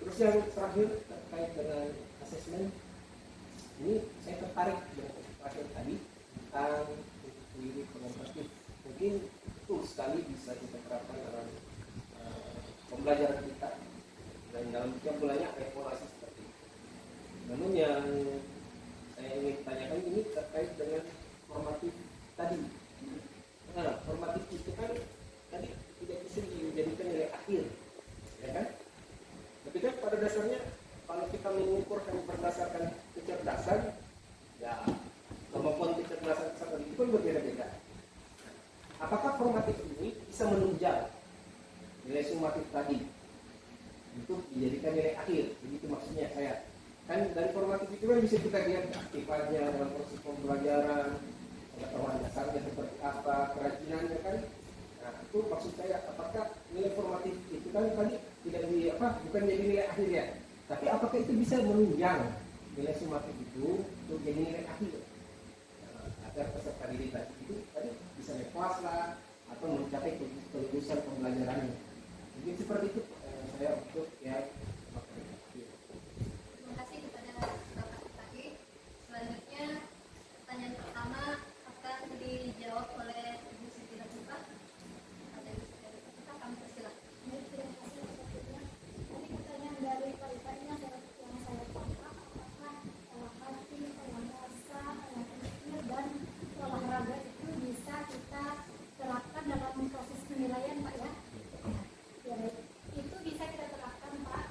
Terus yang terakhir terkait dengan asesmen ini saya tertarik dengan terakhir tadi tentang diri komunikatif. Mungkin betul sekali bisa kita terapkan dalam pembelajaran kita dan dalam setiap bulannya evaluasi seperti itu. Namun yang saya ingin tanyakan ini terkait dengan formatif tadi. Nah, formatif itu kan tadi tidak bisa dijadikan nilai akhir, ya kan? Tapi kan pada dasarnya kalau kita mengukurkan berdasarkan kecerdasan, ya kemampuan kecerdasan itu pun berbeda-beda. Apakah formatif ini bisa menunjang nilai sumatif tadi untuk dijadikan nilai akhir? Jadi itu maksudnya saya. Kan dari formatif itu kan bisa kita lihat aktifannya dalam proses pembelajaran, pengetahuan dasarnya seperti apa, kerajinannya kan. Nah itu maksud saya, apakah nilai formatif itu kan tadi tidak bukan jadi nilai akhir ya, tapi apakah itu bisa menunjang nilai sumatif itu untuk jadi nilai akhir agar peserta didik tadi itu tadi bisa naik kelas lah atau mencapai kelulusan pembelajarannya. Mungkin seperti itu saya untuk ya. Terima kasih kepada Bapak Sutaki. Selanjutnya pertanyaan pertama akan dijawab oleh Ibu Siti Latifah. Ada Ibu Siti Latifah, kami persilakan. Baik, terima kasih Pak Sofia. Tadi pertanyaan dari Pak Ipa ini yang saya tangkap, apakah hati, bahasa, pikir dan olahraga itu bisa kita terapkan dalam proses penilaian Pak ya? Ya baik, itu bisa kita terapkan Pak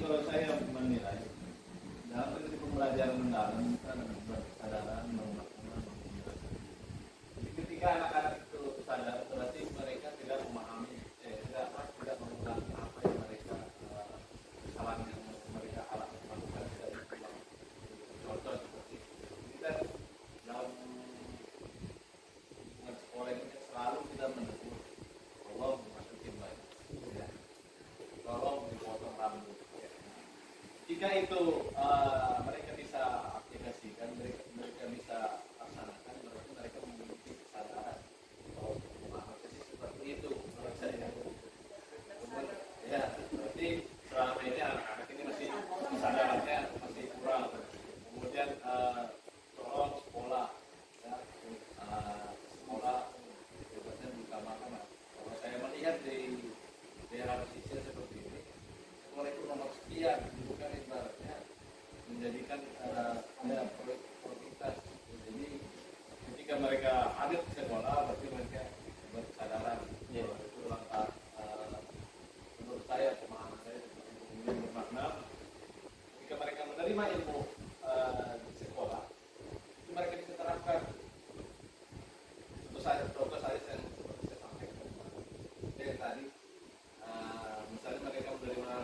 kalau saya menilai dalam prinsip pembelajaran mendalam kan berkesadaran, memaknai, menjelaskan. Jadi ketika anak-anak itu sadar, berarti mereka tidak memahami, tidak mengulangi apa yang mereka kesalahan yang mereka lakukan tidak diulang. Contoh seperti kita dalam hubungan sekolah ini selalu kita menegur, tolong dimasukin baju, ya. Tolong dipotong rambut. Ya. Jika itu mereka bisa aplikasikan, mereka bisa laksanakan, berarti mereka memiliki kesadaran. Oh, sih seperti itu menurut saya. Ya, berarti selama ini anak-anak ini masih kesadarannya masih kurang. Kemudian tolong sekolah, ya, sekolah sebetulnya diutamakan. Kalau saya melihat di daerah pesisir seperti ini, sekolah itu nomor sekian, bukan ibaratnya menjadikan prioritas. Jadi ketika mereka hadir ke sekolah, berarti mereka berkesadaran. Ya, itu langkah menurut saya, pemahaman saya kemudian bermakna. Ketika mereka menerima ilmu di sekolah, itu mereka bisa terapkan. Contoh saya yang seperti saya sampaikan yang tadi, misalnya mereka menerima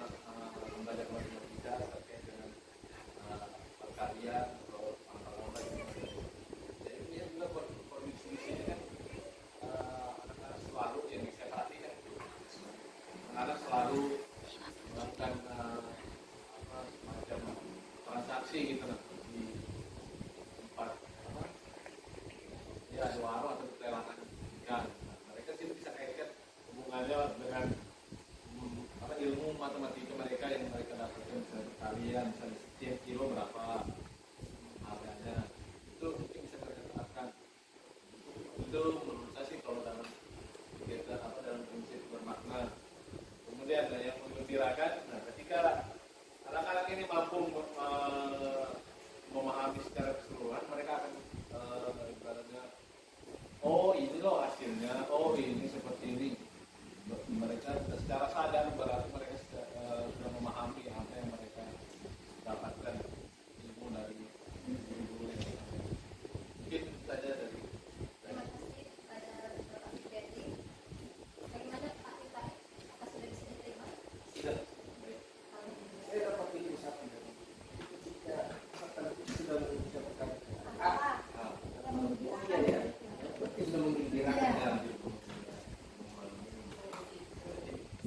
belajar matematika terkait dengan berkarya atau apa-apa gitu. Jadi dia juga kondisi di sini kan anak-anak selalu yang saya perhatikan, anak-anak selalu melakukan semacam transaksi gitu di tempat ya di warung atau pelelangan ikan. Mereka sih bisa kaitkan hubungannya dengan ilmu matematika mereka yang mereka dapatkan, misalnya berkalian, misalnya setiap kilo berapa harganya, itu mungkin bisa mereka terapkan. Itu menurut saya sih kalau dalam kegiatan dalam prinsip bermakna. Kemudian yang menggembirakan, nah ketika anak-anak ini mampu memahami secara keseluruhan, mereka akan ibaratnya, oh ini loh hasilnya, oh ini seperti ini. Mereka secara sadar berarti mereka sudah memahami apa yang mereka dapatkan ilmu dari guru-guru yang mungkin saja dari. Terima kasih kepada Bapak Fitri. Bagaimana Pak Rita? Apa sudah bisa diterima? Sudah. Saya dapat ini satu ketika sudah mengucapkan berarti sudah menggembirakan.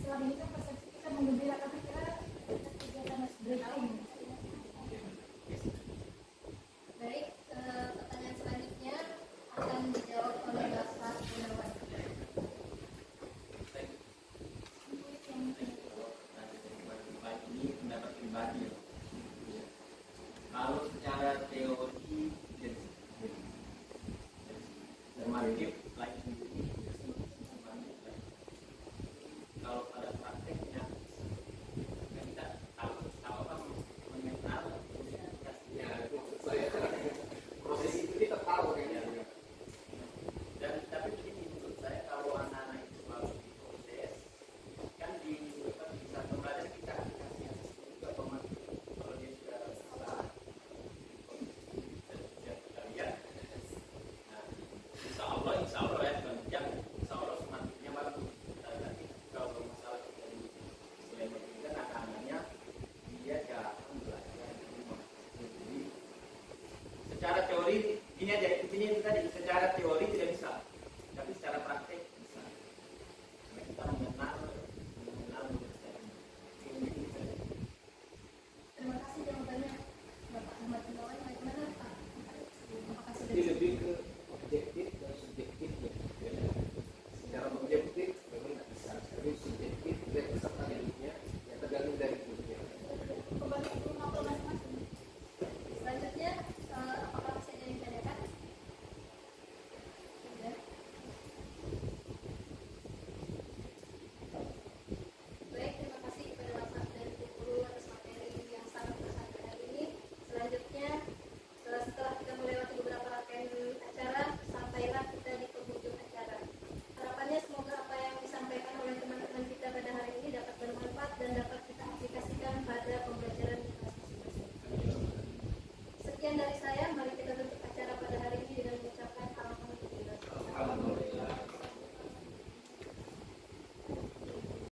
Selama ini kan persepsi kita menggembirakan, kira kegiatan mas breaking. Baik, pertanyaan selanjutnya akan dijawab oleh Bapak Gunawan. Ini pendapat pribadi. Kalau secara teori normatif lagi kalau pada prakteknya kita tahu apa mengenal ya proses itu kita tahu kan ya. Dan tapi begini menurut saya, kalau anak-anak itu harus diproses kan bisa kembali kita kasih juga pemakai kalau dia sudah salah sudah kita lihat. Nah, insya Allah ya banyak, insya Allah semantiknya malah nanti kalau masalah dari selain pendidikan anak-anaknya dia jarang belajar di rumah. Jadi secara teori ini aja, ini tadi secara teori tidak bisa.